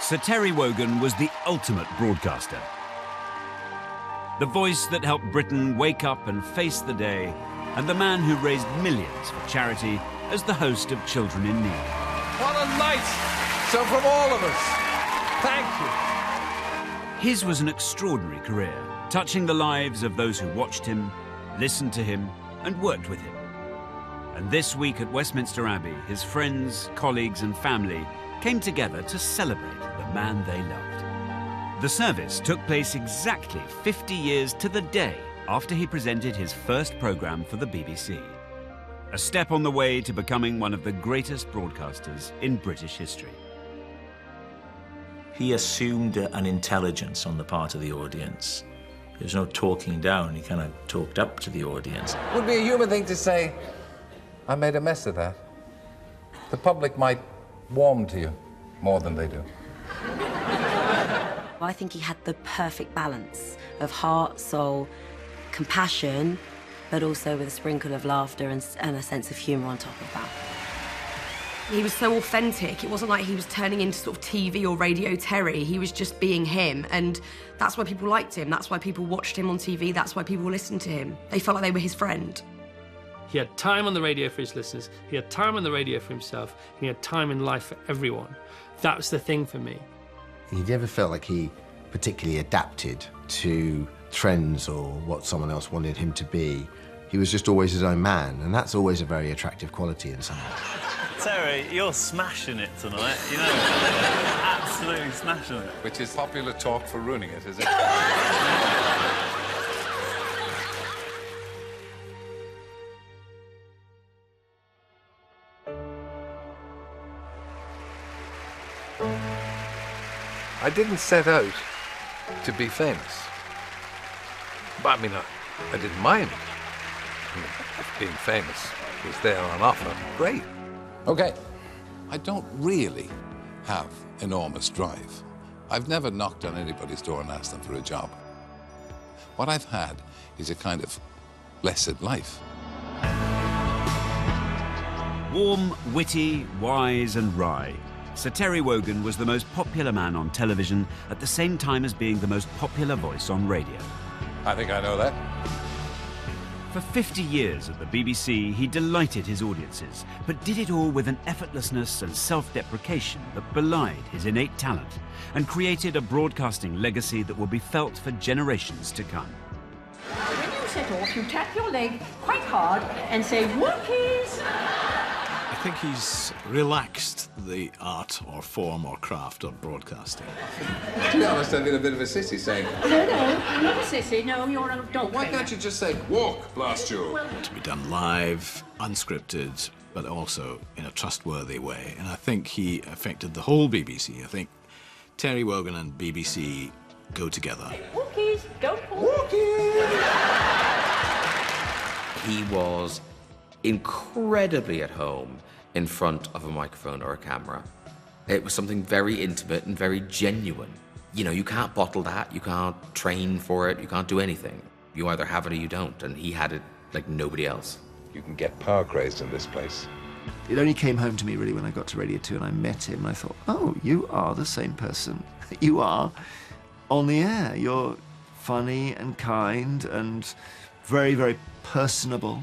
Sir Terry Wogan was the ultimate broadcaster. The voice that helped Britain wake up and face the day, and the man who raised millions for charity as the host of Children in Need. What a night! So from all of us, thank you. His was an extraordinary career, touching the lives of those who watched him, listened to him, and worked with him. And this week at Westminster Abbey, his friends, colleagues, and family came together to celebrate the man they loved. The service took place exactly 50 years to the day after he presented his first programme for the BBC. A step on the way to becoming one of the greatest broadcasters in British history. He assumed an intelligence on the part of the audience. There was no talking down, he kind of talked up to the audience. It would be a human thing to say, I made a mess of that. The public might warm to you more than they do. I think he had the perfect balance of heart, soul, compassion, but also with a sprinkle of laughter and a sense of humour on top of that. He was so authentic. It wasn't like he was turning into sort of TV or Radio Terry. He was just being him, and that's why people liked him. That's why people watched him on TV. That's why people listened to him. They felt like they were his friend. He had time on the radio for his listeners. He had time on the radio for himself. He had time in life for everyone. That was the thing for me. He never felt like he particularly adapted to trends or what someone else wanted him to be. He was just always his own man, and that's always a very attractive quality in someone. Terry, you're smashing it tonight, you know. Absolutely smashing it. Which is popular talk for ruining it, is it? I didn't set out to be famous. But I mean, I didn't mind. I mean, if being famous was there on offer, great. Okay, I don't really have enormous drive. I've never knocked on anybody's door and asked them for a job. What I've had is a kind of blessed life. Warm, witty, wise and wry, Sir Terry Wogan was the most popular man on television at the same time as being the most popular voice on radio. I think I know that. For 50 years at the BBC, he delighted his audiences, but did it all with an effortlessness and self-deprecation that belied his innate talent and created a broadcasting legacy that will be felt for generations to come. When you set off, you tap your leg quite hard and say, "Whoopies!" I think he's relaxed the art or form or craft of broadcasting. To be honest, I've been a bit of a sissy saying... No, I'm not a sissy. No, you're a dog. Why can't you just say, walk, blast you? To be done live, unscripted, but also in a trustworthy way. And I think he affected the whole BBC. I think Terry Wogan and BBC go together. Walkies, go Walkies! He was incredibly at home in front of a microphone or a camera. It was something very intimate and very genuine. You know, you can't bottle that, you can't train for it, you can't do anything. You either have it or you don't, and he had it like nobody else. You can get power crazed in this place. It only came home to me really when I got to Radio 2 and I met him, and I thought, oh, you are the same person. You are on the air. You're funny and kind and very, very personable.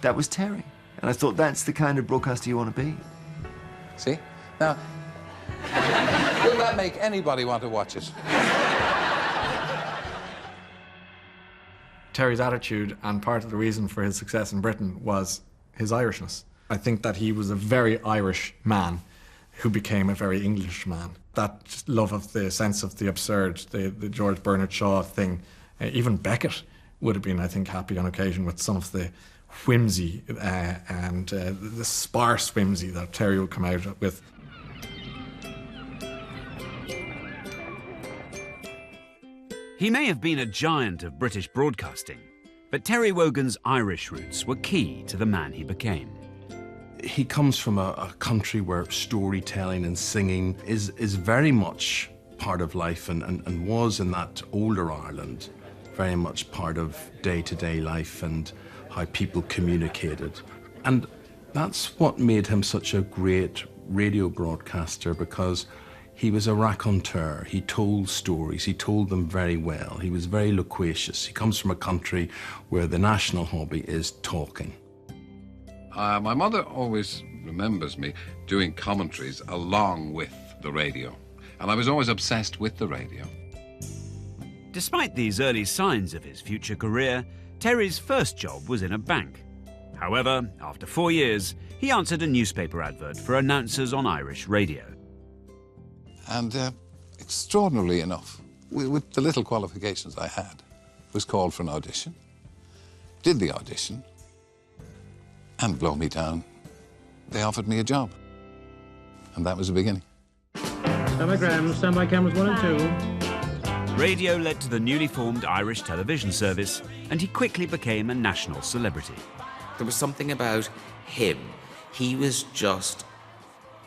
That was Terry. And I thought, that's the kind of broadcaster you want to be. See? Now, will that make anybody want to watch it? Terry's attitude, and part of the reason for his success in Britain, was his Irishness. I think that he was a very Irish man who became a very English man. That just love of the sense of the absurd, the George Bernard Shaw thing. Even Beckett would have been, I think, happy on occasion with some of the whimsy and the sparse whimsy that Terry would come out with. He may have been a giant of British broadcasting, but Terry Wogan's Irish roots were key to the man he became. He comes from a country where storytelling and singing is very much part of life and was in that older Ireland very much part of day-to-day life and how people communicated. And that's what made him such a great radio broadcaster, because He was a raconteur. He told stories. He told them very well. He was very loquacious. He comes from a country where the national hobby is talking. My mother always remembers me doing commentaries along with the radio. And I was always obsessed with the radio. Despite these early signs of his future career, Terry's first job was in a bank. However, after 4 years, he answered a newspaper advert for announcers on Irish radio. And extraordinarily enough, with the little qualifications I had, was called for an audition, did the audition, and blow me down, they offered me a job. And that was the beginning. Standby cameras 1 and 2. Radio led to the newly formed Irish television service, and he quickly became a national celebrity. There was something about him. He was just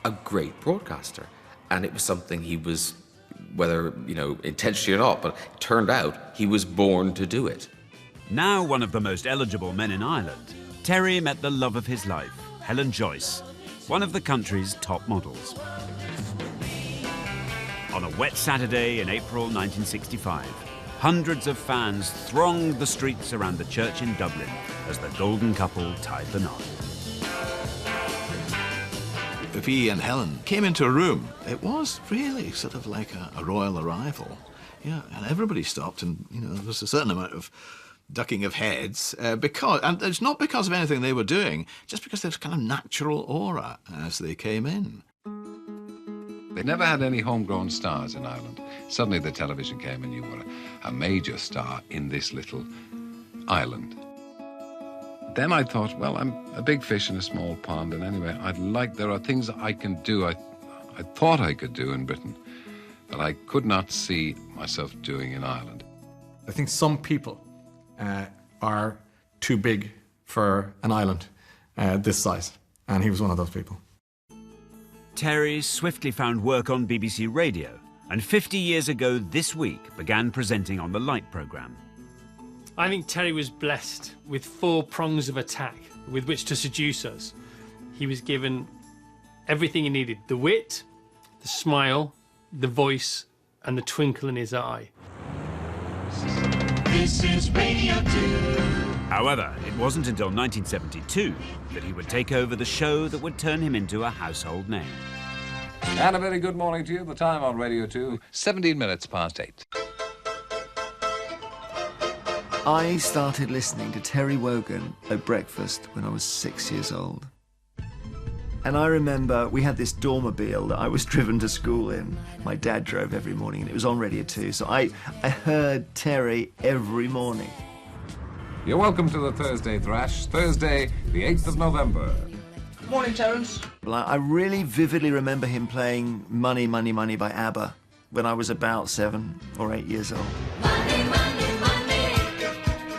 a great broadcaster. And it was something he was, whether, intentionally or not, but it turned out he was born to do it. Now one of the most eligible men in Ireland, Terry met the love of his life, Helen Joyce, one of the country's top models. On a wet Saturday in April 1965, hundreds of fans thronged the streets around the church in Dublin as the golden couple tied the knot. If he and Helen came into a room, it was really sort of like a royal arrival. Yeah, and everybody stopped, and there was a certain amount of ducking of heads and it's not because of anything they were doing, just because there's kind of natural aura as they came in. They never had any homegrown stars in Ireland. Suddenly the television came and you were a major star in this little island. Then I thought, well, I'm a big fish in a small pond, and anyway, there are things I can do, I thought I could do in Britain, that I could not see myself doing in Ireland. I think some people are too big for an island this size, and he was one of those people. Terry swiftly found work on BBC Radio, and 50 years ago this week began presenting on the Light programme. I think Terry was blessed with 4 prongs of attack with which to seduce us. He was given everything he needed: the wit, the smile, the voice, and the twinkle in his eye. This is Radio 2. However, it wasn't until 1972 that he would take over the show that would turn him into a household name. And a very good morning to you. The time on Radio 2, 17 minutes past 8. I started listening to Terry Wogan at breakfast when I was 6 years old. And I remember we had this dormobile that I was driven to school in. My dad drove every morning, and it was on Radio 2, so I heard Terry every morning. You're welcome to the Thursday Thrash, Thursday, the 8th of November. Morning, Terence. Well, I really vividly remember him playing Money, Money, Money by ABBA when I was about 7 or 8 years old. Money, money, money,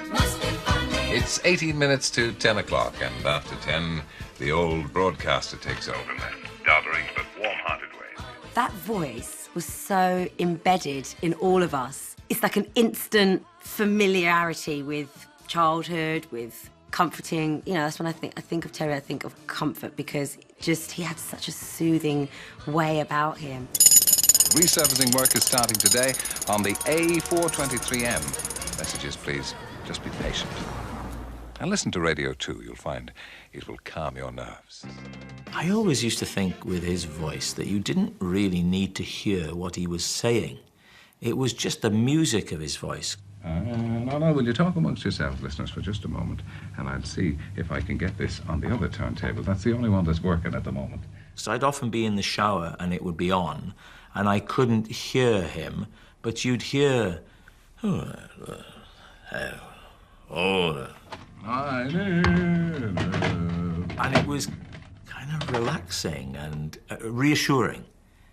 must be funny. It's 18 minutes to 10 o'clock, and after 10, the old broadcaster takes over in a doddering but warm-hearted way. That voice was so embedded in all of us. It's like an instant familiarity with childhood, with comforting. That's when I think of Terry, I think of comfort, because he had such a soothing way about him. Resurfacing work is starting today on the A423M. Messages, please. Just be patient. And listen to Radio 2. You'll find it will calm your nerves. I always used to think with his voice that you didn't really need to hear what he was saying. It was just the music of his voice. No, will you talk amongst yourselves, listeners, for just a moment, and I'll see if I can get this on the other turntable. That's the only one that's working at the moment. So I'd often be in the shower and it would be on, and I couldn't hear him, but you'd hear... And it was kind of relaxing and reassuring.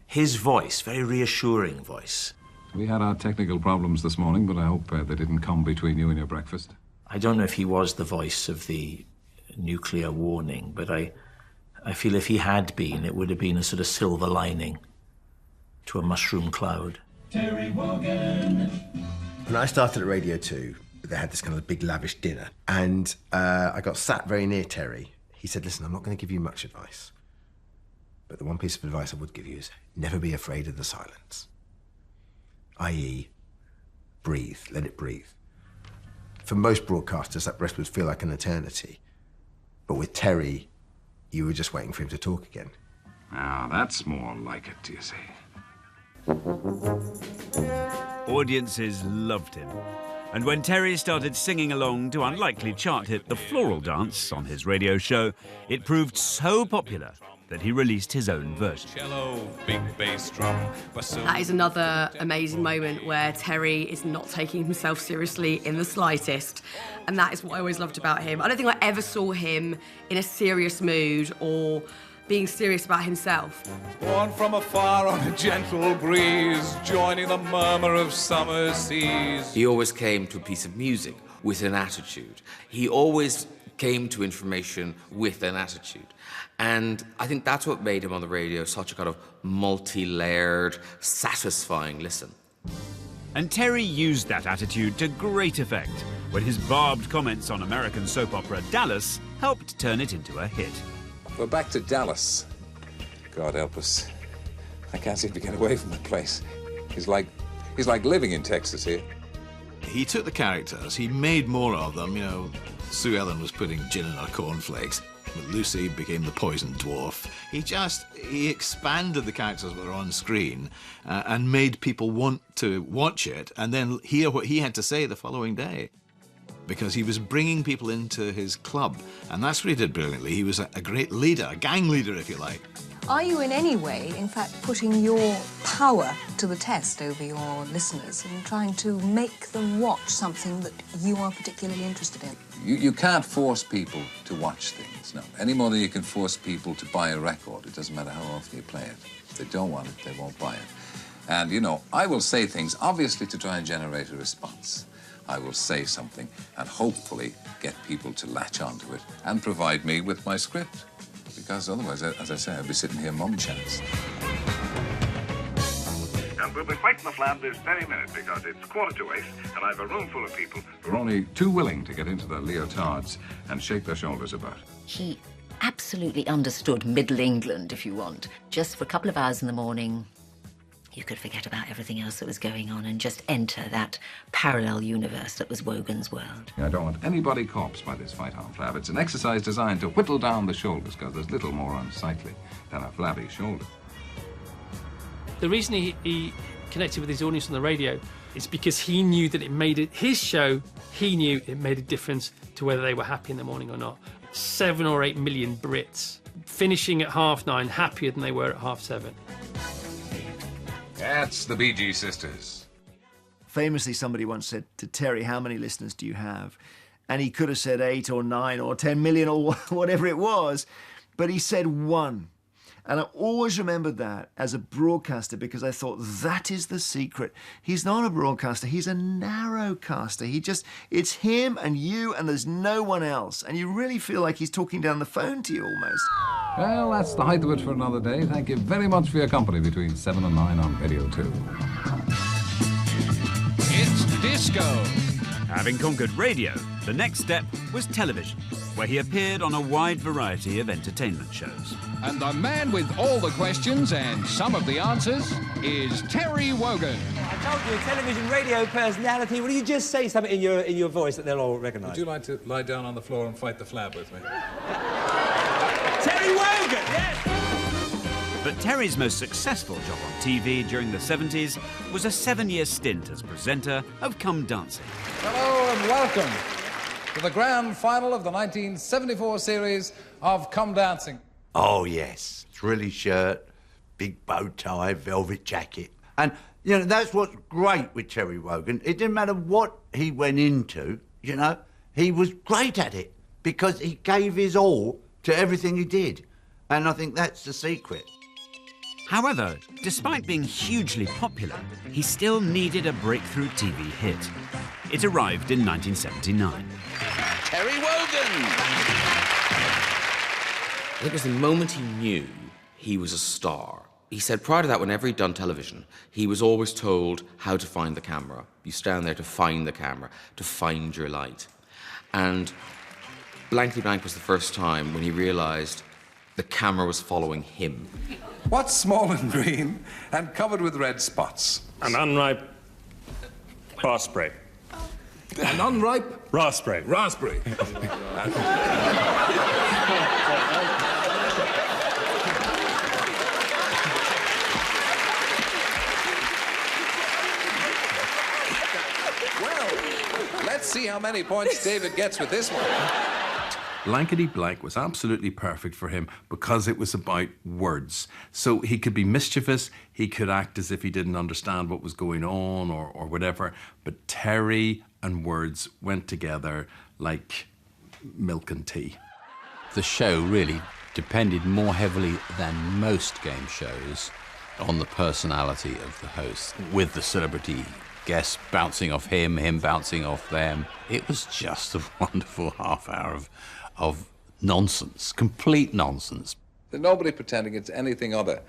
His voice, very reassuring voice. We had our technical problems this morning, but I hope they didn't come between you and your breakfast. I don't know if he was the voice of the nuclear warning, but I feel if he had been, it would have been a sort of silver lining to a mushroom cloud. Terry Wogan. When I started at Radio 2, they had this kind of big lavish dinner, and I got sat very near Terry. He said, listen, I'm not going to give you much advice, But the one piece of advice I would give you is never be afraid of the silence. i.e., breathe, let it breathe. For most broadcasters, that rest would feel like an eternity. But with Terry, you were just waiting for him to talk again. Now, that's more like it, do you see? Audiences loved him. And when Terry started singing along to unlikely chart hit The Floral Dance on his radio show, it proved so popular that he released his own version. That is another amazing moment where Terry is not taking himself seriously in the slightest. And that is what I always loved about him. I don't think I ever saw him in a serious mood or being serious about himself. Born from afar on a gentle breeze, joining the murmur of summer seas. He always came to a piece of music with an attitude. He always came to information with an attitude. And I think that's what made him on the radio such a kind of multi-layered, satisfying listen. And Terry used that attitude to great effect when his barbed comments on American soap opera Dallas helped turn it into a hit. We're back to Dallas. God help us. I can't seem to get away from the place. He's like living in Texas here. He took the characters, he made more of them. You know, Sue Ellen was putting gin in her cornflakes. Lucy became the poison dwarf. He expanded the characters that were on screen and made people want to watch it and then hear what he had to say the following day. Because he was bringing people into his club, and that's what he did brilliantly. He was a great leader, a gang leader, if you like. Are you in any way, in fact, putting your power to the test over your listeners and trying to make them watch something that you are particularly interested in? You can't force people to watch things, no. Any more than you can force people to buy a record. It doesn't matter how often you play it. If they don't want it, they won't buy it. And, you know, I will say things, obviously, to try and generate a response. I will say something and hopefully get people to latch onto it and provide me with my script. Because otherwise, as I say, I'd be sitting here mum chance. And we'll be fighting the flam this very minute because it's 7:45 and I've a room full of people We're only too willing to get into their leotards and shake their shoulders about. He absolutely understood Middle England, if you want. Just for a couple of hours in the morning, you could forget about everything else that was going on and just enter that parallel universe that was Wogan's world. I don't want anybody corpsed by this fight on flab. It's an exercise designed to whittle down the shoulders because there's little more unsightly than a flabby shoulder. The reason he connected with his audience on the radio is because he knew that it made it, his show, he knew it made a difference to whether they were happy in the morning or not. 7 or 8 million Brits finishing at 9:30 happier than they were at 7:30. That's the Bee Gees sisters. Famously, somebody once said to Terry, how many listeners do you have? And he could have said 8 or 9 or 10 million or whatever it was, but he said 1. And I always remembered that as a broadcaster because I thought that is the secret. He's not a broadcaster, he's a narrowcaster. It's him and you and there's no one else. And you really feel like he's talking down the phone to you almost. Well, that's the height of it for another day. Thank you very much for your company between 7 and 9 on Radio 2. It's disco. Having conquered radio, the next step was television, where he appeared on a wide variety of entertainment shows. And the man with all the questions and some of the answers is Terry Wogan. I told you, a television radio personality. Will you just say something in your voice that they'll all recognise? Would you like to lie down on the floor and fight the flab with me? Terry Wogan, yes! But Terry's most successful job on TV during the 70s was a 7-year stint as presenter of Come Dancing. Hello and welcome to the grand final of the 1974 series of Come Dancing. Oh, yes. Frilly shirt, big bow tie, velvet jacket. And, you know, that's what's great with Terry Wogan. It didn't matter what he went into, you know, he was great at it because he gave his all to everything he did. And I think that's the secret. However, despite being hugely popular, he still needed a breakthrough TV hit. It arrived in 1979. Terry Wogan! It was the moment he knew he was a star. He said prior to that, whenever he'd done television, he was always told how to find the camera. You stand there to find the camera, to find your light. And Blankety Blank was the first time when he realised the camera was following him. What's small and green and covered with red spots? An unripe raspberry. An unripe raspberry. Raspberry. Well, let's see how many points David gets with this one. Blankety Blank was absolutely perfect for him because it was about words. So he could be mischievous, he could act as if he didn't understand what was going on or whatever, but Terry and words went together like milk and tea. The show really depended more heavily than most game shows on the personality of the host, with the celebrity guests bouncing off him, him bouncing off them. It was just a wonderful half hour of nonsense, complete nonsense. There's nobody pretending it's anything other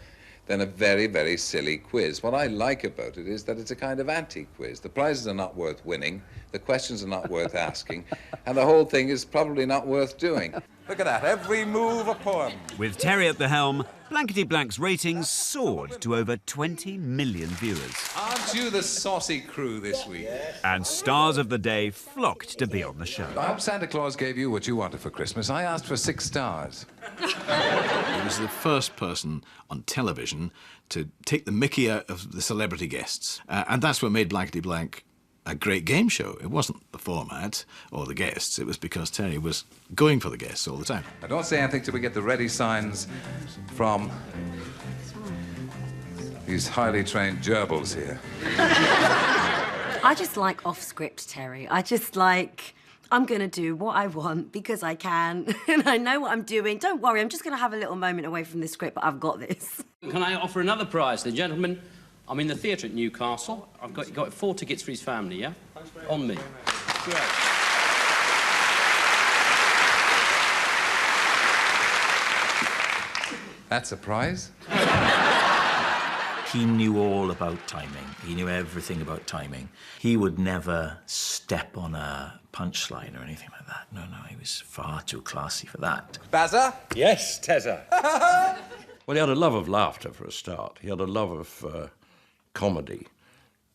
than a very, very silly quiz. What I like about it is that it's a kind of anti-quiz. The prizes are not worth winning, the questions are not worth asking, and the whole thing is probably not worth doing. Look at that, every move a poem. With Terry at the helm, Blankety Blank's ratings soared to over 20 million viewers. Aren't you the saucy crew this week? And stars of the day flocked to be on the show. I hope Santa Claus gave you what you wanted for Christmas. I asked for 6 stars. He was the first person on television to take the mickey out of the celebrity guests. And that's what made Blankety Blank a great game show. It wasn't the format or the guests. It was because Terry was going for the guests all the time. Now, don't say anything till we get the ready signs from these highly trained gerbils here. I just like off-script Terry. I just like, I'm going to do what I want because I can, and I know what I'm doing. Don't worry, I'm just going to have a little moment away from the script, but I've got this. Can I offer another prize? The gentleman, I'm in the theatre at Newcastle. I've got 4 tickets for his family, yeah? On me. That's a prize? He knew all about timing. He knew everything about timing. He would never step on a punchline or anything like that. No, he was far too classy for that. Bazza? Yes, Tezza. Well, he had a love of laughter for a start. He had a love of comedy.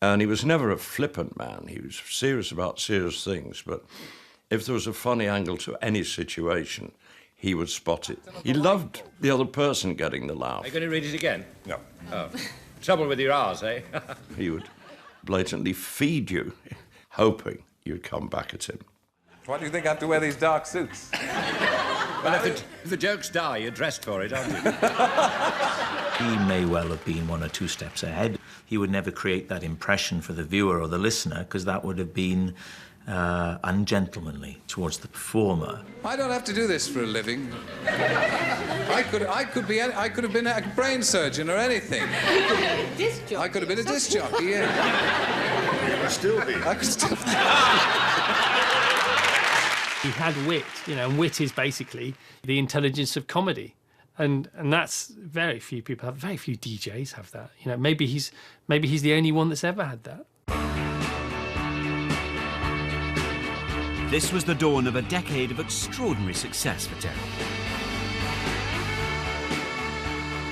And he was never a flippant man. He was serious about serious things. But if there was a funny angle to any situation, he would spot it. He loved the other person getting the laugh. Are you going to read it again? No. Oh. Trouble with your R's, eh? He would blatantly feed you, hoping you'd come back at him. Why do you think I have to wear these dark suits? Well, if the jokes die, you're dressed for it, aren't you? He may well have been 1 or 2 steps ahead. He would never create that impression for the viewer or the listener, because that would have been ungentlemanly towards the performer. I don't have to do this for a living. I could have been a brain surgeon or anything. I could have been a disc jockey, yeah. You could still be. I could still be. He had wit, and wit is basically the intelligence of comedy. And that's very few people have, very few DJs have that. Maybe he's the only one that's ever had that. This was the dawn of a decade of extraordinary success for Terry.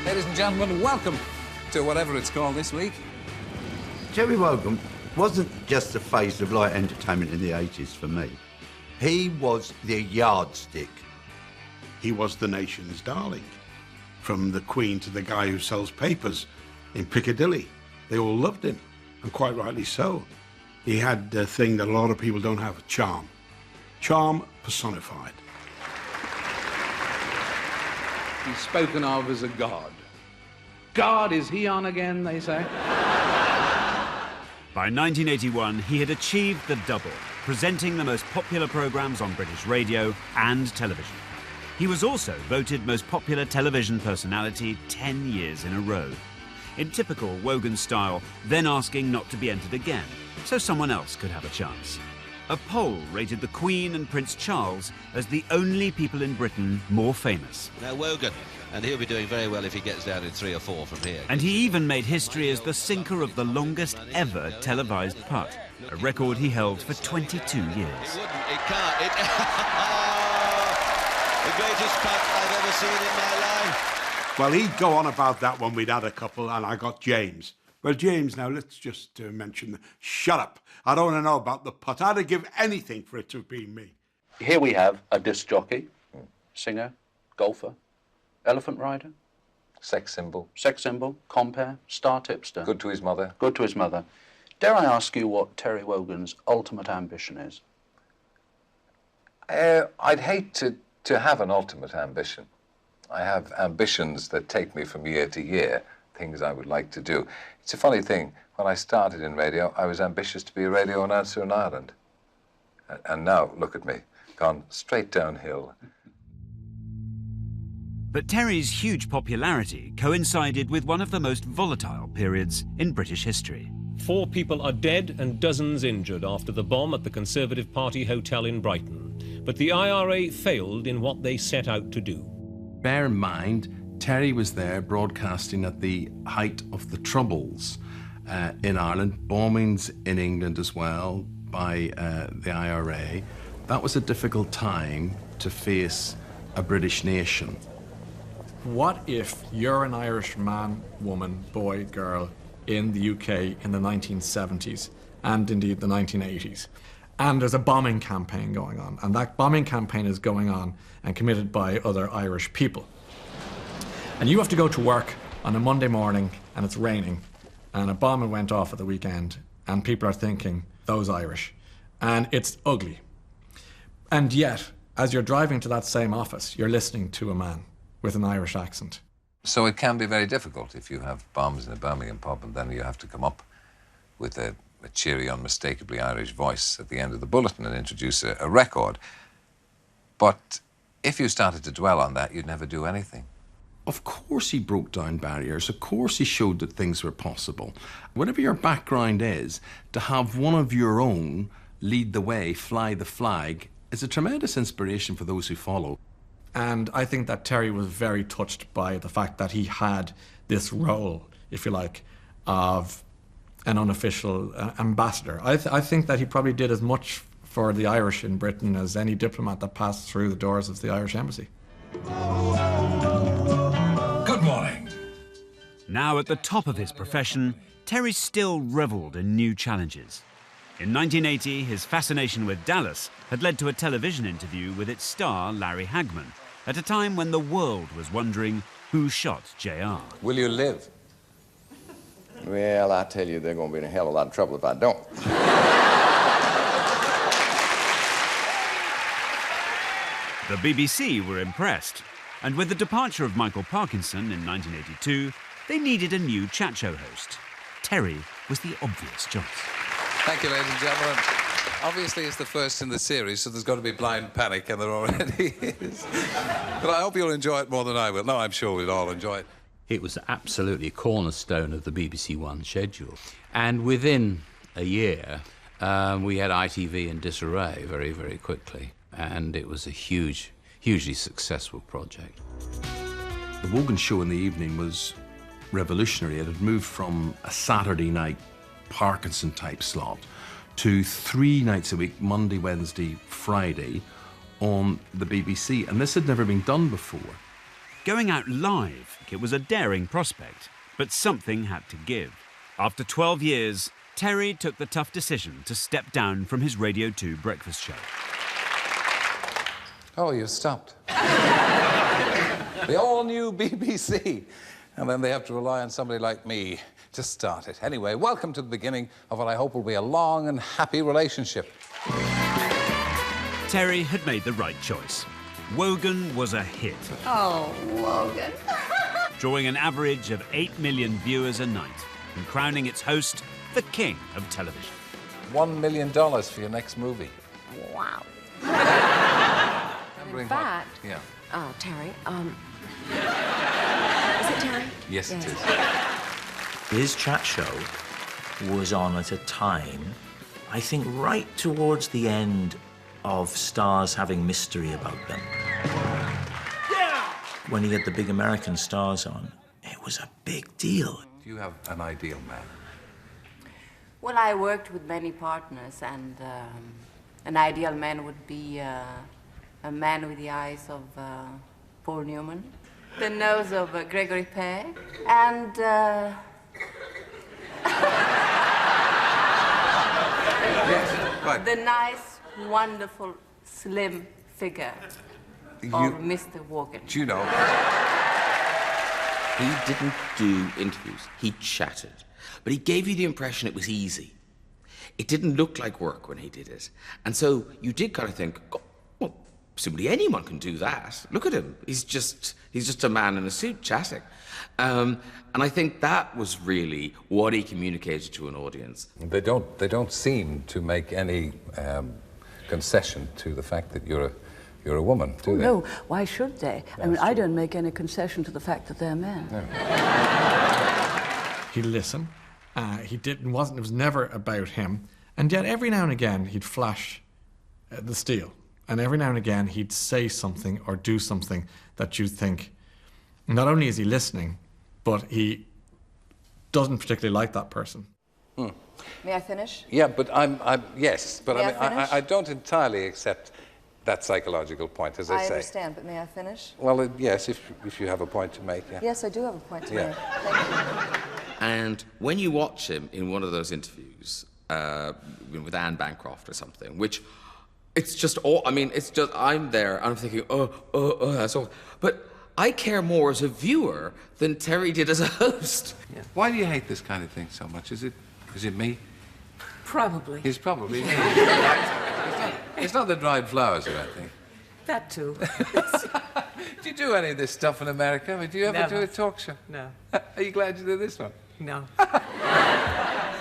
Ladies and gentlemen, welcome to whatever it's called this week. Terry Wogan wasn't just a face of light entertainment in the 80s for me. He was the yardstick. He was the nation's darling. From the Queen to the guy who sells papers in Piccadilly. They all loved him, and quite rightly so. He had the thing that a lot of people don't have, charm. Charm personified. He's spoken of as a god. God, is he on again, they say? By 1981, he had achieved the double, presenting the most popular programmes on British radio and television. He was also voted most popular television personality 10 years in a row. In typical Wogan style, then asking not to be entered again, so someone else could have a chance. A poll rated the Queen and Prince Charles as the only people in Britain more famous. Now Wogan, and he'll be doing very well if he gets down in 3 or 4 from here. And he even made history as the sinker of the longest ever televised putt, a record he held for 22 years. It can't. The greatest putt I've ever seen in my life. Well, he'd go on about that when we'd had a couple, and I got James. Well, James, now let's just mention... Shut up. I don't want to know about the putt. I'd have give anything for it to have been me. Here we have a disc jockey, singer, golfer, elephant rider. Sex symbol. Sex symbol, compere, star tipster. Good to his mother. Good to his mother. Dare I ask you what Terry Wogan's ultimate ambition is? I'd hate to have an ultimate ambition. I have ambitions that take me from year to year, things I would like to do. It's a funny thing. When I started in radio, I was ambitious to be a radio announcer in Ireland. And now, look at me, gone straight downhill. But Terry's huge popularity coincided with one of the most volatile periods in British history. 4 people are dead and dozens injured after the bomb at the Conservative Party hotel in Brighton. But the IRA failed in what they set out to do. Bear in mind, Terry was there broadcasting at the height of the Troubles in Ireland, bombings in England as well by the IRA. That was a difficult time to face a British nation. What if you're an Irish man, woman, boy, girl in the UK in the 1970s and indeed the 1980s, and there's a bombing campaign going on, and that bombing campaign is going on and committed by other Irish people. And you have to go to work on a Monday morning and it's raining and a bomb went off at the weekend and people are thinking, those Irish. And it's ugly. And yet, as you're driving to that same office, you're listening to a man with an Irish accent. So it can be very difficult if you have bombs in a Birmingham pub and then you have to come up with a cheery, unmistakably Irish voice at the end of the bulletin and introduce a record. But if you started to dwell on that, you'd never do anything. Of course he broke down barriers. Of course he showed that things were possible. Whatever your background is, to have one of your own lead the way, fly the flag, is a tremendous inspiration for those who follow. And I think that Terry was very touched by the fact that he had this role, if you like, of an unofficial ambassador. I think that he probably did as much for the Irish in Britain as any diplomat that passed through the doors of the Irish embassy. Good morning. Now at the top of his profession, Terry still revelled in new challenges. In 1980, his fascination with Dallas had led to a television interview with its star, Larry Hagman, at a time when the world was wondering who shot JR. Will you live? Well, I tell you, they're going to be in a hell of a lot of trouble if I don't. The BBC were impressed, and with the departure of Michael Parkinson in 1982, they needed a new chat show host. Terry was the obvious choice. Thank you, ladies and gentlemen. Obviously, it's the first in the series, so there's got to be blind panic, and there already is. But I hope you'll enjoy it more than I will. No, I'm sure we'll all enjoy it. It was absolutely a cornerstone of the BBC One schedule. And within a year, we had ITV in disarray very, very quickly. And it was a hugely successful project. The Wogan show in the evening was revolutionary. It had moved from a Saturday night Parkinson-type slot to 3 nights a week, Monday, Wednesday, Friday, on the BBC. And this had never been done before. Going out live, it was a daring prospect, but something had to give. After 12 years, Terry took the tough decision to step down from his Radio 2 breakfast show. Oh, you stopped. The all-new BBC. And then they have to rely on somebody like me to start it. Anyway, welcome to the beginning of what I hope will be a long and happy relationship. Terry had made the right choice. Wogan was a hit. Oh, Wogan. Drawing an average of 8 million viewers a night and crowning its host the king of television. $1 million for your next movie. Wow. In fact... Yeah. Oh, Terry, is it Terry? Yes, it is. His chat show was on at a time, I think, right towards the end of stars having mystery about them. Yeah! When he had the big American stars on, it was a big deal. Do you have an ideal man? Well, I worked with many partners, and an ideal man would be a man with the eyes of Paul Newman, the nose of Gregory Peck, and the nice, wonderful, slim figure of Mr. Wogan. Do you know? He didn't do interviews, he chatted. But he gave you the impression it was easy. It didn't look like work when he did it. And so you did kind of think, well, presumably anyone can do that. Look at him. He's just a man in a suit chatting. And I think that was really what he communicated to an audience. They don't seem to make any concession to the fact that you're a woman, do they? No, why should they? I mean, I don't make any concession to the fact that they're men. No. He'd listen. It was never about him. And yet every now and again he'd flash the steel. And every now and again he'd say something or do something that you think, not only is he listening, but he doesn't particularly like that person. May I finish? Yeah, but yes, but May I finish? I don't entirely accept that psychological point, as I say. I understand, but may I finish? Well, yes, if you have a point to make, yeah. Yes, I do have a point to Yeah. make. Thank you. And when you watch him in one of those interviews with Anne Bancroft or something, which it's just I'm there and I'm thinking, that's all. But I care more as a viewer than Terry did as a host. Yeah. Why do you hate this kind of thing so much? Is it me? Probably. It's probably me. It's not the dried flowers or anything. That too. Do you do any of this stuff in America? I mean, do you ever Never. do a talk show? No. Are you glad you did this one? No.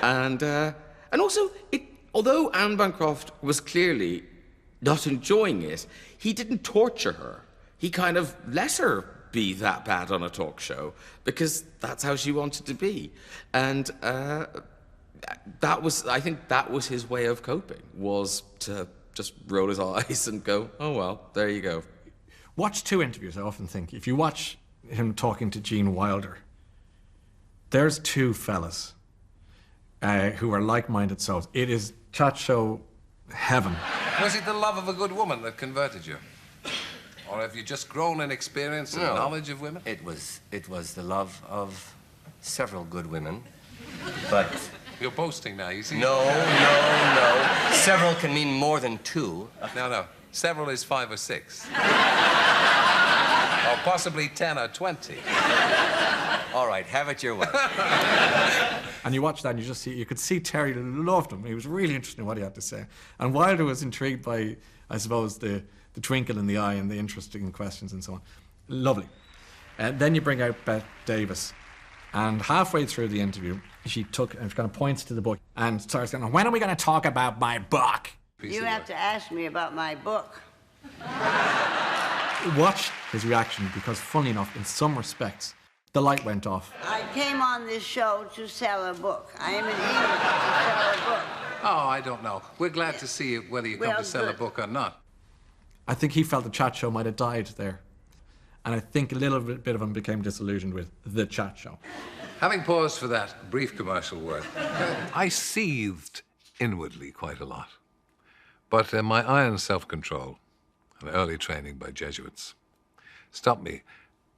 And also, although Anne Bancroft was clearly not enjoying it, he didn't torture her. He kind of let her be that bad on a talk show because that's how she wanted to be. And I think that was his way of coping, was to just roll his eyes and go, oh, well, there you go. Watch two interviews, I often think. If you watch him talking to Gene Wilder, there's two fellas who are like-minded souls. It is chat show heaven. Was it the love of a good woman that converted you? Or have you just grown in experience and knowledge of women? It was the love of several good women, but... You're boasting now, you see? No. Several can mean more than two. No. Several is 5 or 6. Or possibly 10 or 20. All right, have it your way. And you watch that and you could see Terry loved him. He was really interested in what he had to say. And Wilder was intrigued by, I suppose, the twinkle in the eye and the interesting questions and so on. Lovely. Then you bring out Bette Davis. And halfway through the interview, she kind of points to the book and starts going, when are we going to talk about my book? You have to ask me about my book. Watch his reaction, because funny enough, in some respects, the light went off. I came on this show to sell a book. I am in England to sell a book. Oh, I don't know. We're glad to see you, whether you come to sell a book or not. I think he felt the chat show might have died there. And I think a little bit of him became disillusioned with the chat show. Having paused for that brief commercial word, I seethed inwardly quite a lot. But my iron self-control and early training by Jesuits stopped me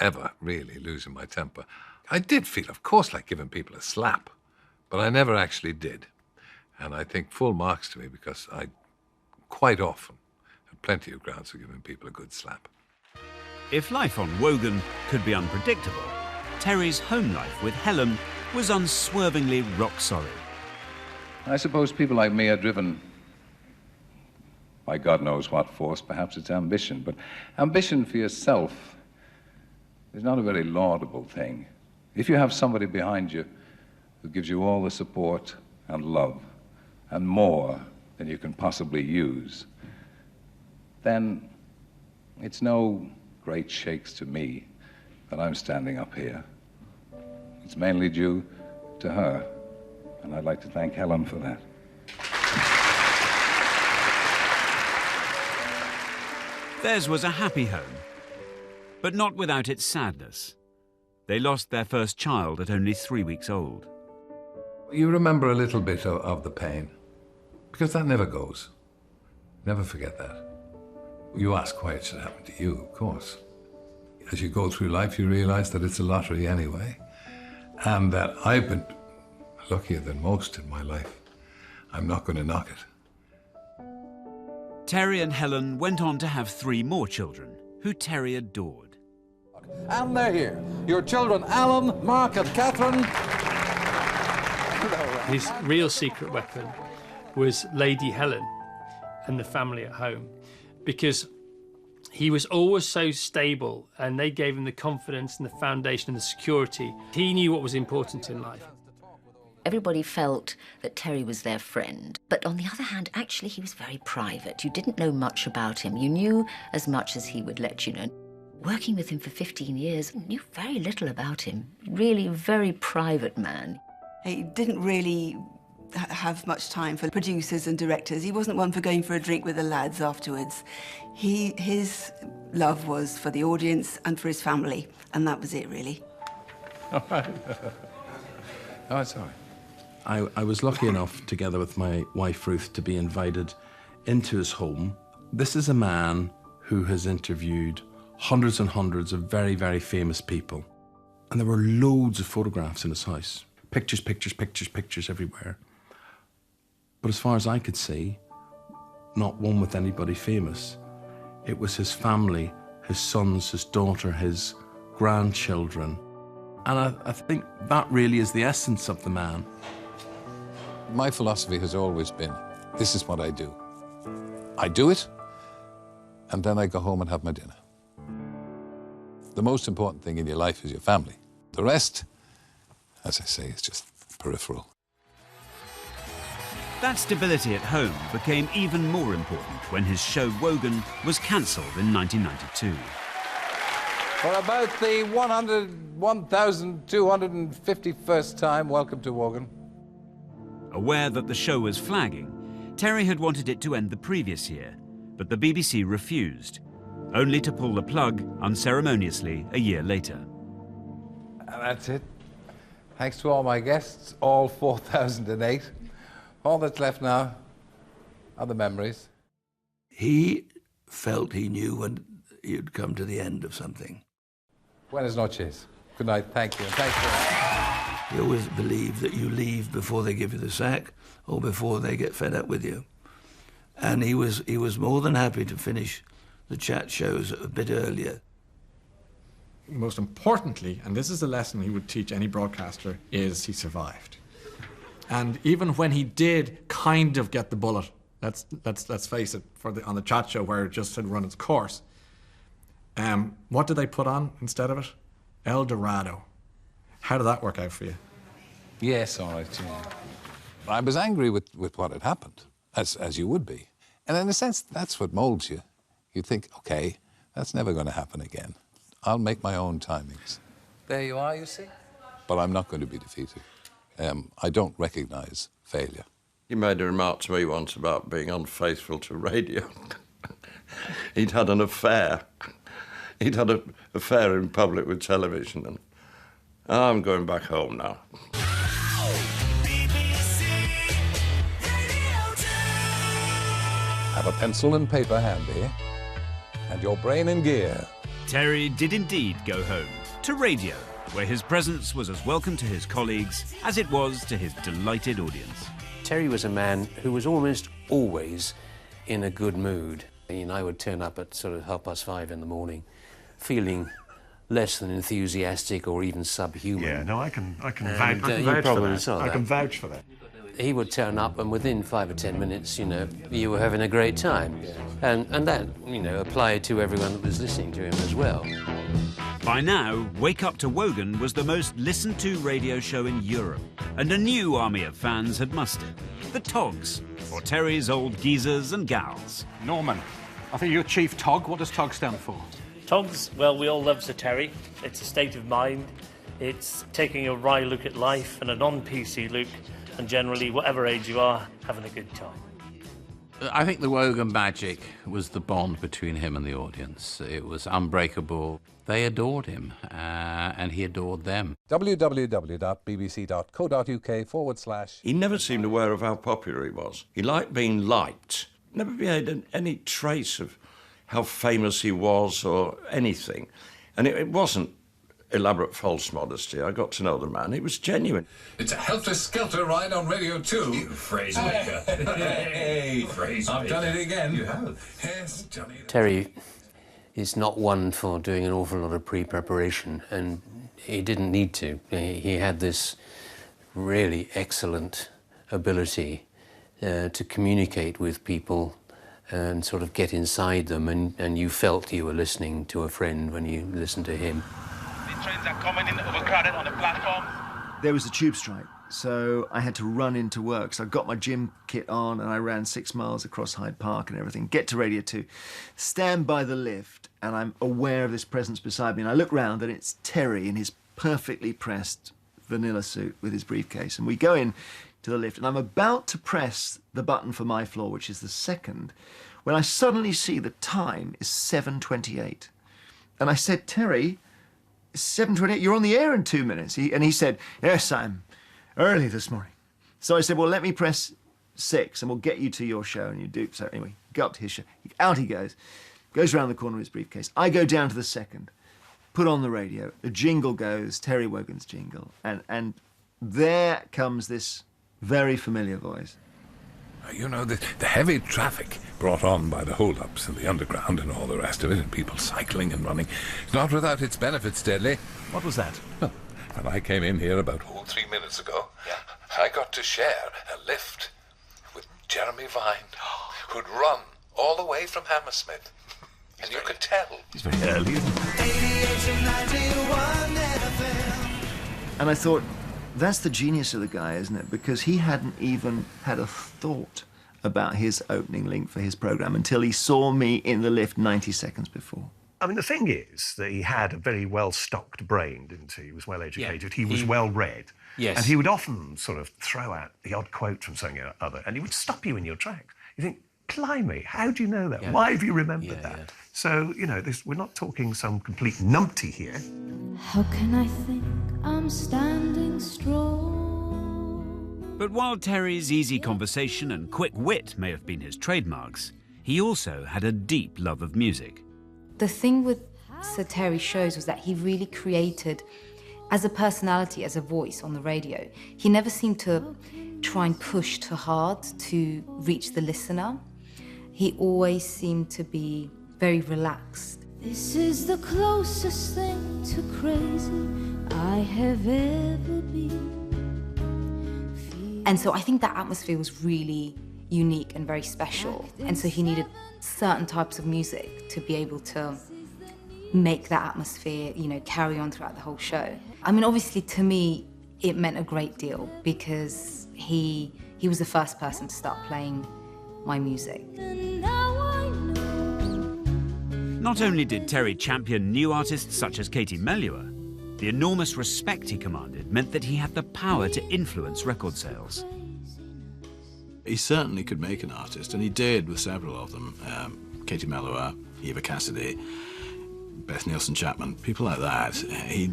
ever really losing my temper. I did feel, of course, like giving people a slap, but I never actually did. And I think full marks to me because I quite often had plenty of grounds for giving people a good slap. If life on Wogan could be unpredictable, Terry's home life with Helen was unswervingly rock solid. I suppose people like me are driven by God knows what force. Perhaps it's ambition, but ambition for yourself is not a very laudable thing. If you have somebody behind you who gives you all the support and love and more than you can possibly use, then it's no great shakes to me that I'm standing up here. It's mainly due to her, and I'd like to thank Helen for that. Theirs was a happy home, but not without its sadness. They lost their first child at only 3 weeks old. You remember a little bit of the pain, because that never goes. Never forget that. You ask why it should happen to you, of course. As you go through life, you realize that it's a lottery anyway, and that I've been luckier than most in my life. I'm not going to knock it. Terry and Helen went on to have 3 more children, who Terry adored. And they're here. Your children, Alan, Mark and Catherine. His real secret weapon was Lady Helen and the family at home, because he was always so stable and they gave him the confidence and the foundation and the security. He knew what was important in life. Everybody felt that Terry was their friend. But on the other hand, actually, he was very private. You didn't know much about him. You knew as much as he would let you know. Working with him for 15 years, knew very little about him. Really a very private man. He didn't really have much time for producers and directors. He wasn't one for going for a drink with the lads afterwards. His love was for the audience and for his family, and that was it, really. All right. Oh, it's all right. I was lucky enough, together with my wife Ruth, to be invited into his home. This is a man who has interviewed hundreds and hundreds of very, very famous people. And there were loads of photographs in his house. Pictures, pictures, pictures, pictures everywhere. But as far as I could see, not one with anybody famous. It was his family, his sons, his daughter, his grandchildren. And I think that really is the essence of the man. My philosophy has always been, this is what I do. I do it, and then I go home and have my dinner. The most important thing in your life is your family. The rest, as I say, is just peripheral. That stability at home became even more important when his show Wogan was cancelled in 1992. For about the 1,251st time, welcome to Wogan. Aware that the show was flagging, Terry had wanted it to end the previous year, but the BBC refused, only to pull the plug unceremoniously a year later. And that's it. Thanks to all my guests, all 4,008. All that's left now are the memories. He felt he knew when you'd come to the end of something. Buenas noches. Good night. Thank you. And thanks for that. He always believed that you leave before they give you the sack or before they get fed up with you. And he was more than happy to finish the chat shows a bit earlier. Most importantly, and this is a lesson he would teach any broadcaster, is he survived. And even when he did kind of get the bullet, let's face it, on the chat show where it just had run its course, what did they put on instead of it? El Dorado. How did that work out for you? Yes, all right. Yeah. I was angry with what had happened, as you would be. And in a sense, that's what molds you. You think, okay, that's never going to happen again. I'll make my own timings. There you are, you see. But I'm not going to be defeated. I don't recognise failure. He made a remark to me once about being unfaithful to radio. He'd had an affair. He'd had an affair in public with television, and I'm going back home now. Have a pencil and paper handy, and your brain in gear. Terry did indeed go home, to radio, where his presence was as welcome to his colleagues as it was to his delighted audience. Terry was a man who was almost always in a good mood. I would turn up at sort of 5:30 in the morning, feeling less than enthusiastic or even subhuman. Yeah, no, I can vouch for that. I can vouch for that. He would turn up, and within 5 or 10 minutes, you were having a great time. And that, applied to everyone that was listening to him as well. By now, Wake Up to Wogan was the most listened to radio show in Europe, and a new army of fans had mustered. The Togs, or Terry's old geezers and gals. Norman, I think you're Chief Tog. What does Tog stand for? Togs, well, we all love Sir Terry. It's a state of mind. It's taking a wry look at life and a non-PC look, and generally, whatever age you are, having a good time. I think the Wogan magic was the bond between him and the audience. It was unbreakable. They adored him, and he adored them. www.bbc.co.uk/. He never seemed aware of how popular he was. He liked being liked. Never had any trace of how famous he was or anything. And it wasn't elaborate false modesty. I got to know the man. It was genuine. It's a helter-skelter ride on Radio 2. You phrase maker. Hey, phrase maker. I've done it again. You have. Yes, Johnny. Terry is not one for doing an awful lot of pre-preparation, and he didn't need to. He had this really excellent ability to communicate with people and sort of get inside them, and you felt you were listening to a friend when you listened to him. The trains are coming in overcrowded on the platform. There was a tube strike, so I had to run into work. So I got my gym kit on and I ran 6 miles across Hyde Park and everything, get to Radio 2, stand by the lift, and I'm aware of this presence beside me, and I look round and it's Terry in his perfectly pressed vanilla suit with his briefcase, and we go in to the lift, and I'm about to press the button for my floor, which is the second, when I suddenly see the time is 7:28. And I said, Terry, it's 7:28, you're on the air in 2 minutes. And he said, yes, I'm early this morning. So I said, well, let me press 6 and we'll get you to your show. And you do. So anyway, go up to his show. Out he goes around the corner with his briefcase. I go down to the second, put on the radio, a jingle goes, Terry Wogan's jingle, and there comes this very familiar voice. You know, the heavy traffic brought on by the hold-ups and the underground and all the rest of it, and people cycling and running, it's not without its benefits, Deadly. What was that? Well, when I came in here about 3 minutes ago, I got to share a lift with Jeremy Vine, who'd run all the way from Hammersmith. And you could tell. He's very early, isn't he? And I thought, that's the genius of the guy, isn't it? Because he hadn't even had a thought about his opening link for his programme until he saw me in the lift 90 seconds before. I mean, the thing is that he had a very well-stocked brain, didn't he? He was well-educated. Yeah, he was well-read. Yes. And he would often sort of throw out the odd quote from something or other, and he would stop you in your tracks. You think, blimey, how do you know that? Yeah. Why have you remembered that? Yeah. So, you know, we're not talking some complete numpty here. How can I think I'm standing strong? But while Terry's easy conversation and quick wit may have been his trademarks, he also had a deep love of music. The thing with Sir Terry shows was that he really created, as a personality, as a voice on the radio, he never seemed to try and push too hard to reach the listener. He always seemed to be very relaxed. This is the closest thing to crazy I have ever been. And so I think that atmosphere was really unique and very special. And so he needed certain types of music to be able to make that atmosphere, you know, carry on throughout the whole show. I mean, obviously, to me, it meant a great deal because he was the first person to start playing my music. Not only did Terry champion new artists such as Katie Melua, the enormous respect he commanded meant that he had the power to influence record sales. He certainly could make an artist, and he did with several of them. Katie Melua, Eva Cassidy, Beth Nielsen Chapman, people like that. He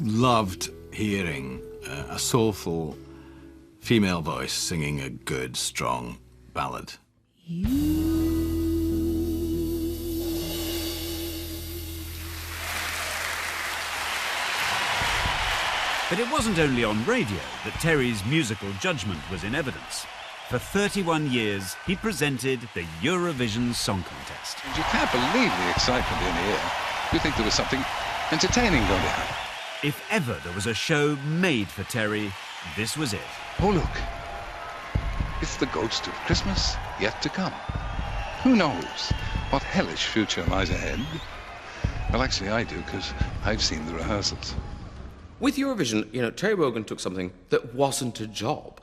loved hearing a soulful female voice singing a good, strong ballad. But it wasn't only on radio that Terry's musical judgment was in evidence. For 31 years, he presented the Eurovision Song Contest. You can't believe the excitement in the air. You think there was something entertaining going to happen. If ever there was a show made for Terry, this was it. Oh, look. It's the ghost of Christmas yet to come. Who knows what hellish future lies ahead? Well, actually, I do, because I've seen the rehearsals. With Eurovision, you know, Terry Wogan took something that wasn't a job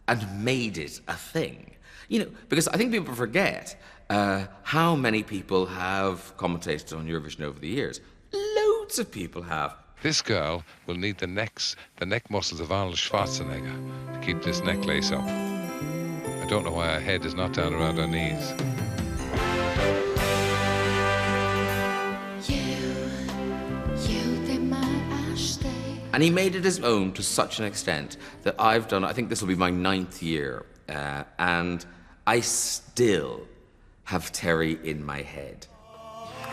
and made it a thing. You know, because I think people forget how many people have commentated on Eurovision over the years. Loads of people have. This girl will need the neck muscles of Arnold Schwarzenegger to keep this necklace up. I don't know why her head is not down around her knees. And he made it his own to such an extent that I've done, I think this will be my 9th year, and I still have Terry in my head.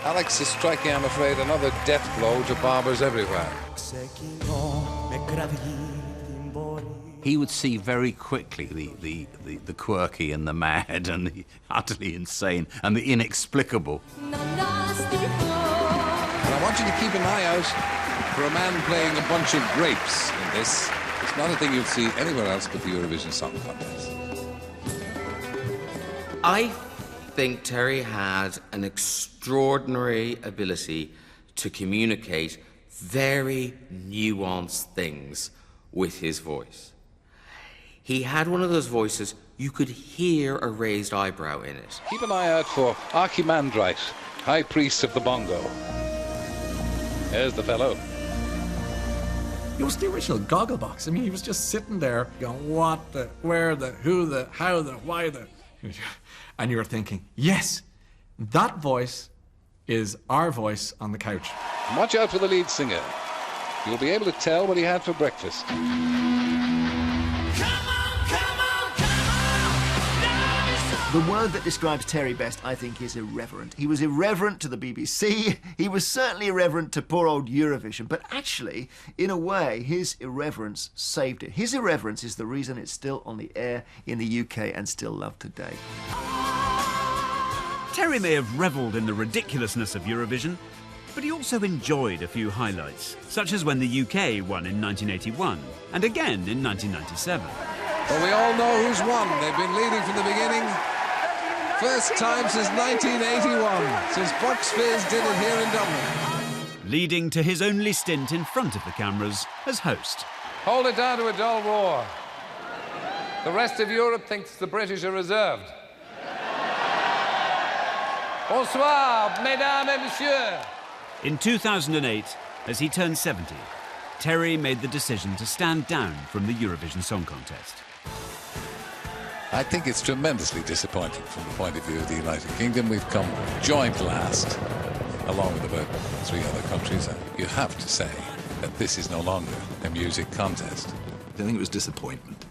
Alex is striking, I'm afraid, another death blow to barbers everywhere. He would see very quickly the quirky and the mad and the utterly insane and the inexplicable. And I want you to keep an eye out for a man playing a bunch of grapes in this. It's not a thing you'll see anywhere else but the Eurovision Song Contest. I think Terry had an extraordinary ability to communicate very nuanced things with his voice. He had one of those voices, you could hear a raised eyebrow in it. Keep an eye out for Archimandrite, High Priest of the Bongo. There's the fellow. It was the original Gogglebox. I mean, he was just sitting there going, what the, where the, who the, how the, why the... And you were thinking, yes, that voice is our voice on the couch. And watch out for the lead singer. You'll be able to tell what he had for breakfast. The word that describes Terry best, I think, is irreverent. He was irreverent to the BBC. He was certainly irreverent to poor old Eurovision. But actually, in a way, his irreverence saved it. His irreverence is the reason it's still on the air in the UK and still loved today. Terry may have revelled in the ridiculousness of Eurovision, but he also enjoyed a few highlights, such as when the UK won in 1981 and again in 1997. Well, we all know who's won. They've been leading from the beginning. First time since 1981, since Box Fizz did it here in Dublin. Leading to his only stint in front of the cameras as host. Hold it down to a dull roar. The rest of Europe thinks the British are reserved. Bonsoir, mesdames et messieurs. In 2008, as he turned 70, Terry made the decision to stand down from the Eurovision Song Contest. I think it's tremendously disappointing from the point of view of the United Kingdom. We've come joint last, along with about 3 other countries. You have to say that this is no longer a music contest. I think it was disappointment.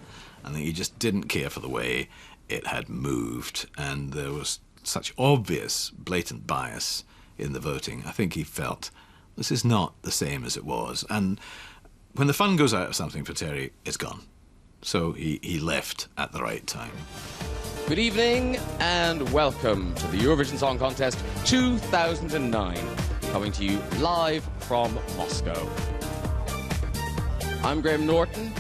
I think he just didn't care for the way it had moved, and there was such obvious, blatant bias in the voting. I think he felt this is not the same as it was. And when the fun goes out of something for Terry, it's gone. So he left at the right time. Good evening and welcome to the Eurovision Song Contest 2009, coming to you live from Moscow. I'm Graham Norton.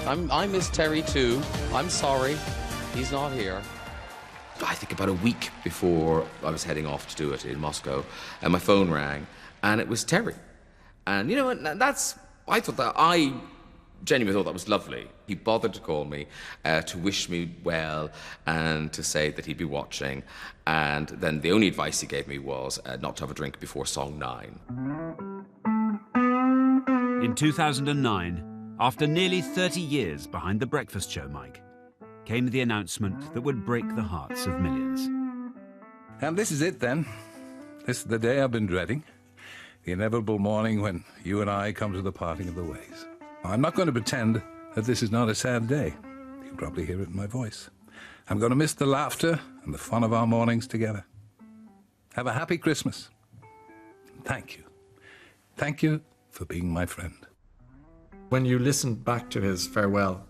I miss Terry too. I'm sorry, he's not here. I think about a week before I was heading off to do it in Moscow, and my phone rang, and it was Terry. And you know, I genuinely thought that was lovely. He bothered to call me to wish me well and to say that he'd be watching. And then the only advice he gave me was not to have a drink before song 9. In 2009, after nearly 30 years behind the breakfast show mic, came the announcement that would break the hearts of millions. And this is it then. This is the day I've been dreading. The inevitable morning when you and I come to the parting of the ways. I'm not going to pretend that this is not a sad day. You can probably hear it in my voice. I'm going to miss the laughter and the fun of our mornings together. Have a happy Christmas. Thank you. Thank you for being my friend. When you listen back to his farewell,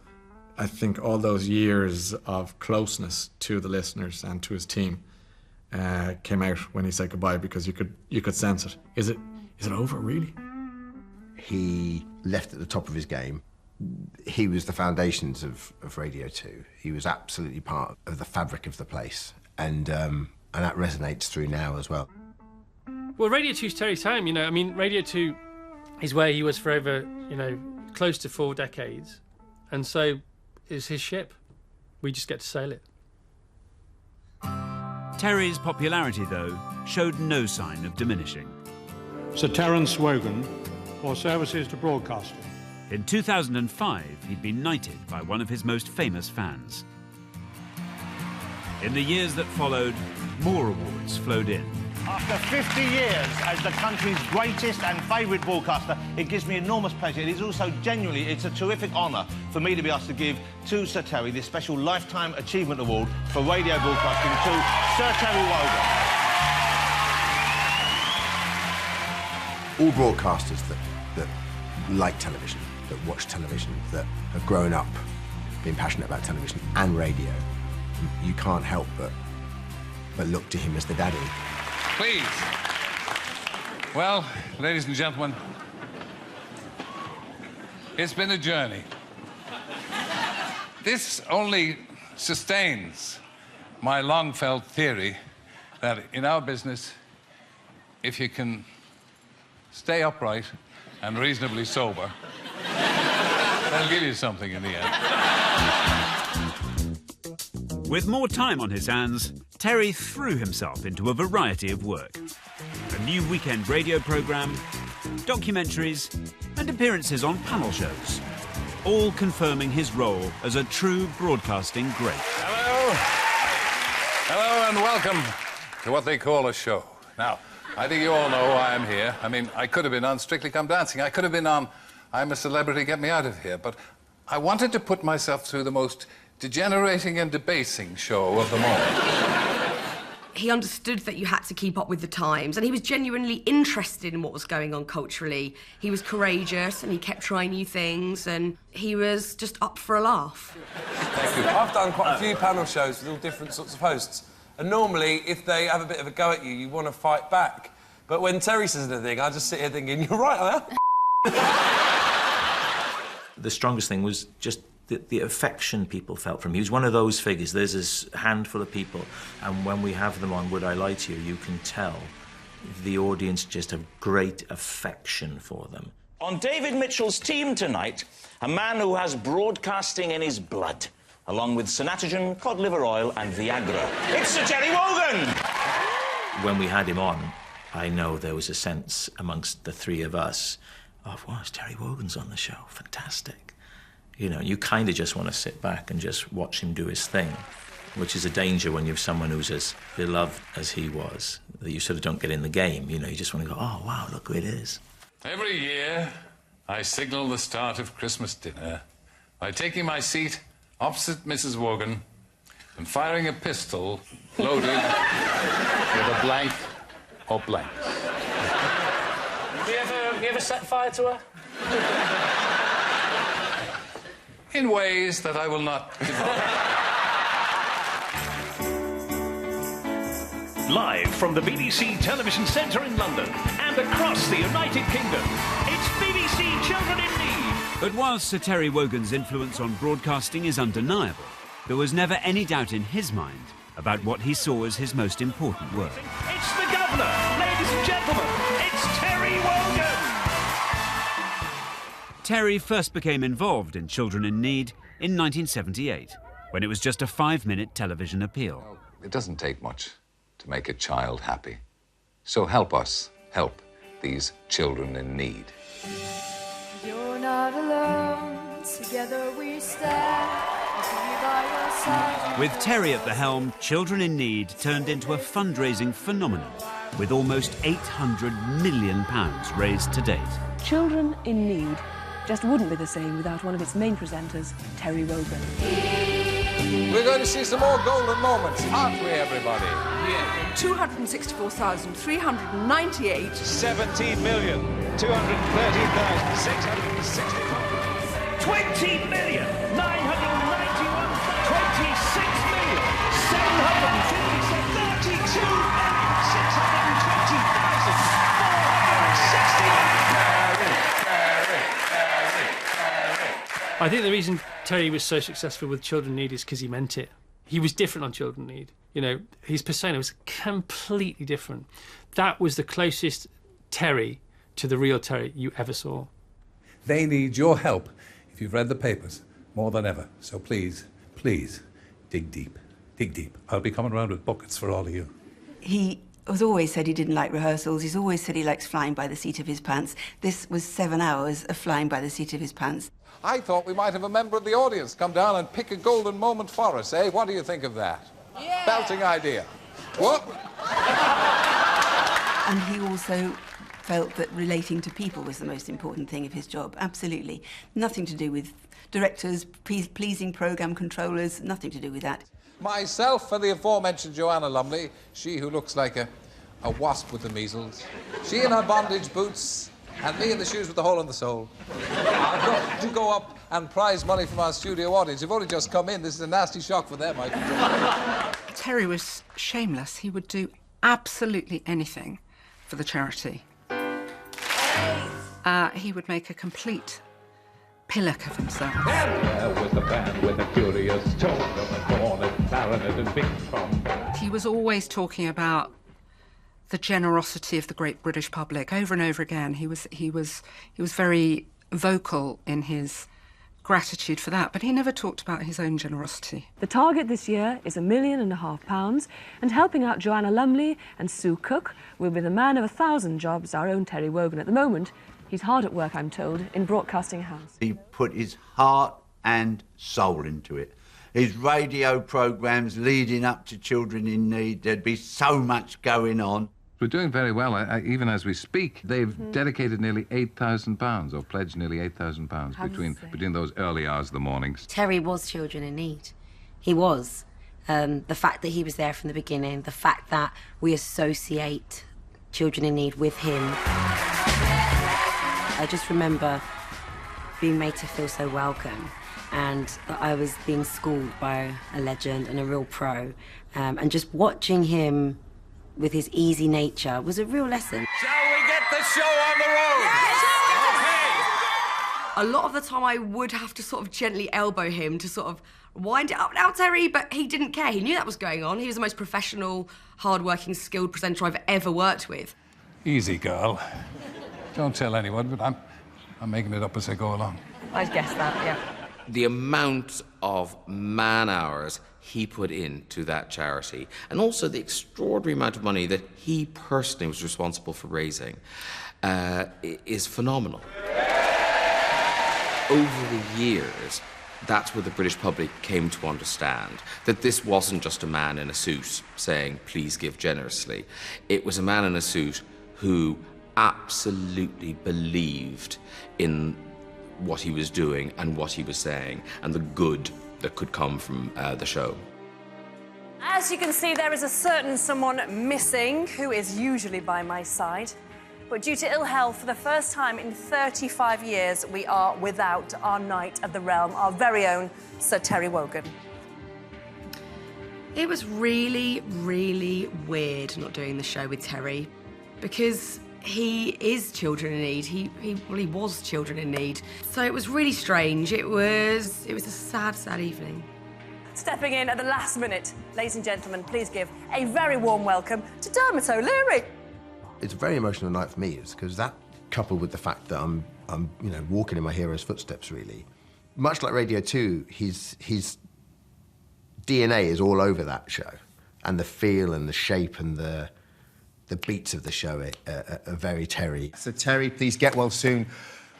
I think all those years of closeness to the listeners and to his team came out when he said goodbye, because you could sense it. Is it over, really? He left at the top of his game. He was the foundations of Radio 2. He was absolutely part of the fabric of the place, and that resonates through now as well. Well, Radio 2's Terry's home, you know. I mean, Radio 2 is where he was for over, close to 4 decades, and so is his ship. We just get to sail it. Terry's popularity, though, showed no sign of diminishing. Sir Terry Wogan, for services to broadcasting. In 2005, he'd been knighted by one of his most famous fans. In the years that followed, more awards flowed in. After 50 years as the country's greatest and favourite broadcaster, it gives me enormous pleasure. It is also genuinely, it's a terrific honour for me to be asked to give to Sir Terry this special Lifetime Achievement Award for radio broadcasting to Sir Terry Wogan. all broadcasters that like television, that watch television, that have grown up being passionate about television and radio, you can't help but look to him as the daddy. Please. Well, ladies and gentlemen, it's been a journey. This only sustains my long-felt theory that in our business, if you can stay upright and reasonably sober, they'll give you something in the end. With more time on his hands, Terry threw himself into a variety of work. A new weekend radio programme, documentaries, and appearances on panel shows, all confirming his role as a true broadcasting great. Hello. Hello and welcome to what they call a show. Now, I think you all know why I'm here. I mean, I could have been on Strictly Come Dancing. I could have been on I'm a Celebrity, Get Me Out of Here. But I wanted to put myself through the most degenerating and debasing show of them all. He understood that you had to keep up with the times, and he was genuinely interested in what was going on culturally. He was courageous, and he kept trying new things, and he was just up for a laugh. Thank you. I've done quite a few panel shows with all different sorts of hosts, and normally, if they have a bit of a go at you, you want to fight back. But when Terry says anything, I just sit here thinking, you're right, I am. The strongest thing was just the affection people felt from him. He was one of those figures. There's this handful of people, and when we have them on Would I Lie to You, you can tell the audience just have great affection for them. On David Mitchell's team tonight, a man who has broadcasting in his blood, along with Synatogen, cod liver oil and Viagra. It's Sir Terry Wogan! When we had him on, I know there was a sense amongst the three of us of, wow, Terry Wogan's on the show, fantastic. You know, you kind of just want to sit back and just watch him do his thing, which is a danger when you have someone who's as beloved as he was, that you sort of don't get in the game. You know, you just want to go, oh, wow, look who it is. Every year, I signal the start of Christmas dinner by taking my seat opposite Mrs. Wogan and firing a pistol loaded with a blank or blanks. Have you ever set fire to her? In ways that I will not divulge. Live from the BBC Television Centre in London and across the United Kingdom, it's BBC Children in Need. But while Sir Terry Wogan's influence on broadcasting is undeniable, there was never any doubt in his mind about what he saw as his most important work. It's the Governor, ladies and gentlemen, it's Terry Wogan! Terry first became involved in Children in Need in 1978, when it was just a 5-minute television appeal. It doesn't take much to make a child happy. So help us help these children in need. You're not alone, together we stand, I'll be by your side. With Terry at the helm, Children in Need turned into a fundraising phenomenon, with almost £800 million raised to date. Children in Need just wouldn't be the same without one of its main presenters, Terry Wogan. We're going to see some more golden moments, aren't we, everybody? Yeah. 264,398. 17,213,665. 20,992,26,32,620,460. I think the reason Terry was so successful with Children Need is because he meant it. He was different on Children Need. You know, his persona was completely different. That was the closest Terry to the real Terry you ever saw. They need your help, if you've read the papers, more than ever. So please, please, dig deep. Dig deep. I'll be coming around with buckets for all of you. He has always said he didn't like rehearsals. He's always said he likes flying by the seat of his pants. This was 7 hours of flying by the seat of his pants. I thought we might have a member of the audience come down and pick a golden moment for us, eh? What do you think of that? Yeah. Belting idea. What? And he also felt that relating to people was the most important thing of his job. Absolutely. Nothing to do with directors, pleasing programme controllers, nothing to do with that. Myself and the aforementioned Joanna Lumley, she who looks like a a wasp with the measles, she in her bondage boots, and me in the shoes with the hole in the sole. I've got to go up and prize money from our studio audience. You've only just come in. This is a nasty shock for them, I can tell you. Terry was shameless. He would do absolutely anything for the charity. He would make a complete pillock of himself. With the band with a curious tone of a cornet, clarinet and big trombone. He was always talking about the generosity of the great British public over and over again. He was very vocal in his gratitude for that, but he never talked about his own generosity. The target this year is £1.5 million, and helping out Joanna Lumley and Sue Cook will be the man of 1,000 jobs, our own Terry Wogan. At the moment, he's hard at work, I'm told, in Broadcasting House. He put his heart and soul into it. His radio programmes leading up to Children in Need, there'd be so much going on. We're doing very well, even as we speak. They've dedicated nearly £8,000, or pledged nearly £8,000 between those early hours of the mornings. Terry was Children in Need. He was. The fact that he was there from the beginning, the fact that we associate Children in Need with him. I just remember being made to feel so welcome, and that I was being schooled by a legend and a real pro, and just watching him with his easy nature was a real lesson. Shall we get the show on the road? A lot of the time I would have to sort of gently elbow him to sort of wind it up now, Terry, but he didn't care. He knew that was going on. He was the most professional, hard-working, skilled presenter I've ever worked with. Easy, girl. Don't tell anyone, but I'm making it up as I go along. I guess that, yeah. The amount of man-hours he put into that charity, and also the extraordinary amount of money that he personally was responsible for raising, is phenomenal. Over the years, that's where the British public came to understand that this wasn't just a man in a suit saying, please give generously. It was a man in a suit who absolutely believed in what he was doing and what he was saying, and the good that could come from the show. As you can see, there is a certain someone missing who is usually by my side. But due to ill health, for the first time in 35 years, we are without our Knight of the Realm, our very own Sir Terry Wogan. It was really, really weird not doing the show with Terry, because he is Children in Need. He was Children in Need. So it was really strange. It was a sad, sad evening. Stepping in at the last minute, ladies and gentlemen, please give a very warm welcome to Dermot O'Leary. It's a very emotional night for me, because that, coupled with the fact that I'm walking in my hero's footsteps, really. Much like Radio 2, his DNA is all over that show, and the feel and the shape and the beats of the show are very Terry. So Terry, please get well soon.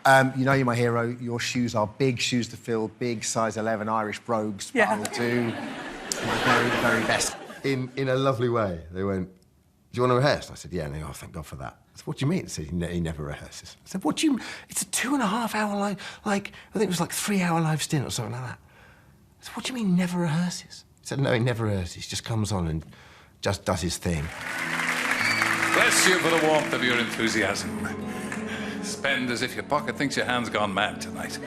You know you're my hero. Your shoes are big shoes to fill, big size 11 Irish brogues. Yeah. I'll do my very, very best. In a lovely way. They went, do you want to rehearse? And I said, yeah. And they go, oh, thank God for that. I said, what do you mean? They said, he never rehearses. I said, what do you mean? It's a 2.5 hour live, I think it was like 3 hour live stint or something like that. I said, what do you mean never rehearses? He said, no, he never rehearses. He just comes on and just does his thing. Bless you for the warmth of your enthusiasm. Spend as if your pocket thinks your hand's gone mad tonight.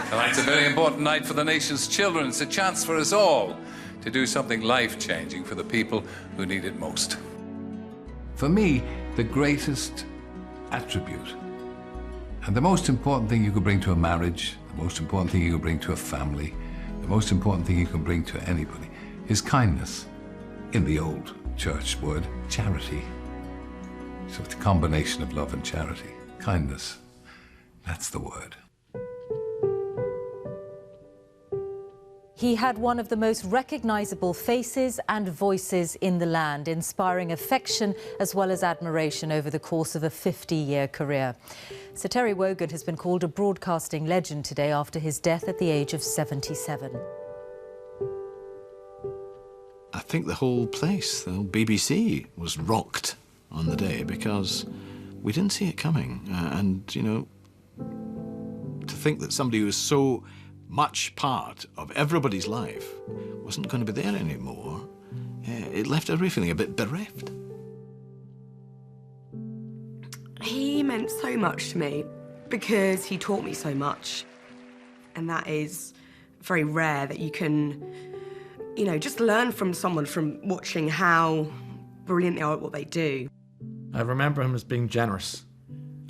Tonight's a very important night for the nation's children. It's a chance for us all to do something life-changing for the people who need it most. For me, the greatest attribute and the most important thing you could bring to a marriage, the most important thing you could bring to a family, the most important thing you can bring to anybody is kindness. In the old church word, charity. So it's a combination of love and charity. Kindness, that's the word. He had one of the most recognisable faces and voices in the land, inspiring affection as well as admiration over the course of a 50-year career. Sir Terry Wogan has been called a broadcasting legend today after his death at the age of 77. I think the whole place, the whole BBC, was rocked on the day because we didn't see it coming. To think that somebody who was so much part of everybody's life wasn't going to be there anymore, it left everybody feeling a bit bereft. He meant so much to me because he taught me so much. And that is very rare that you can, you know, just learn from someone from watching how brilliant they are at what they do. I remember him as being generous.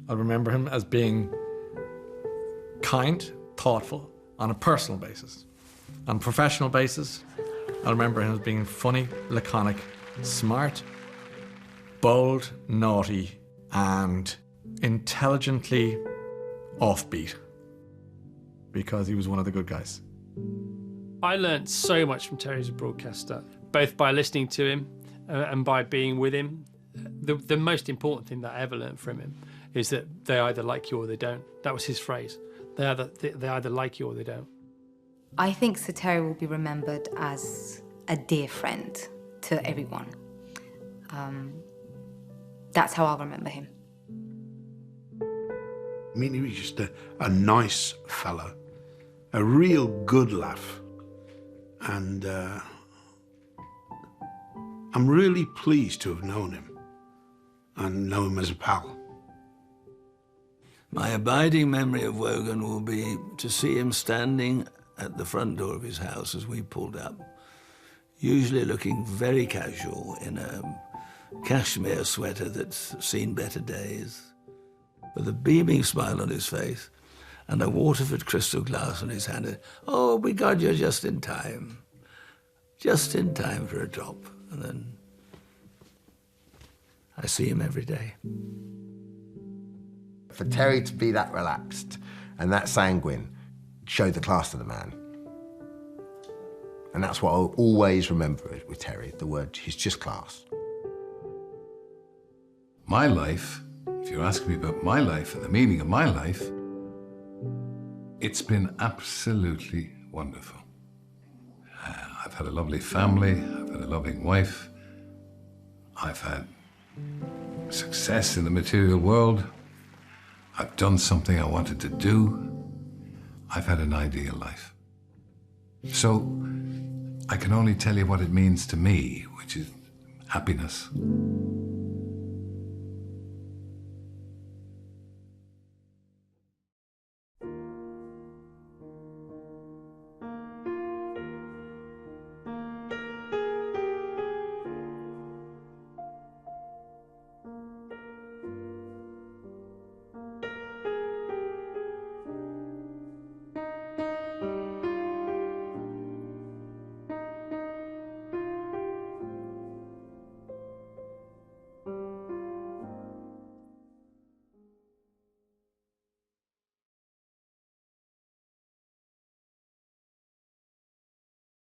I remember him as being kind, thoughtful, on a personal basis. On a professional basis, I remember him as being funny, laconic, smart, bold, naughty, and intelligently offbeat, because he was one of the good guys. I learnt so much from Terry as a broadcaster, both by listening to him and by being with him. The most important thing that I ever learnt from him is that they either like you or they don't. That was his phrase. They either like you or they don't. I think Sir Terry will be remembered as a dear friend to everyone. That's how I'll remember him. I mean, he was just a nice fella, a real good laugh. And I'm really pleased to have known him and know him as a pal. My abiding memory of Wogan will be to see him standing at the front door of his house as we pulled up, usually looking very casual in a cashmere sweater that's seen better days, with a beaming smile on his face and a Waterford crystal glass in his hand. Oh, we got you just in time for a drop. And then I see him every day. For Terry to be that relaxed and that sanguine showed the class of the man. And that's what I'll always remember with Terry, the word, he's just class. My life, if you're asking me about my life and the meaning of my life, it's been absolutely wonderful. I've had a lovely family, I've had a loving wife, I've had success in the material world, I've done something I wanted to do, I've had an ideal life. So I can only tell you what it means to me, which is happiness.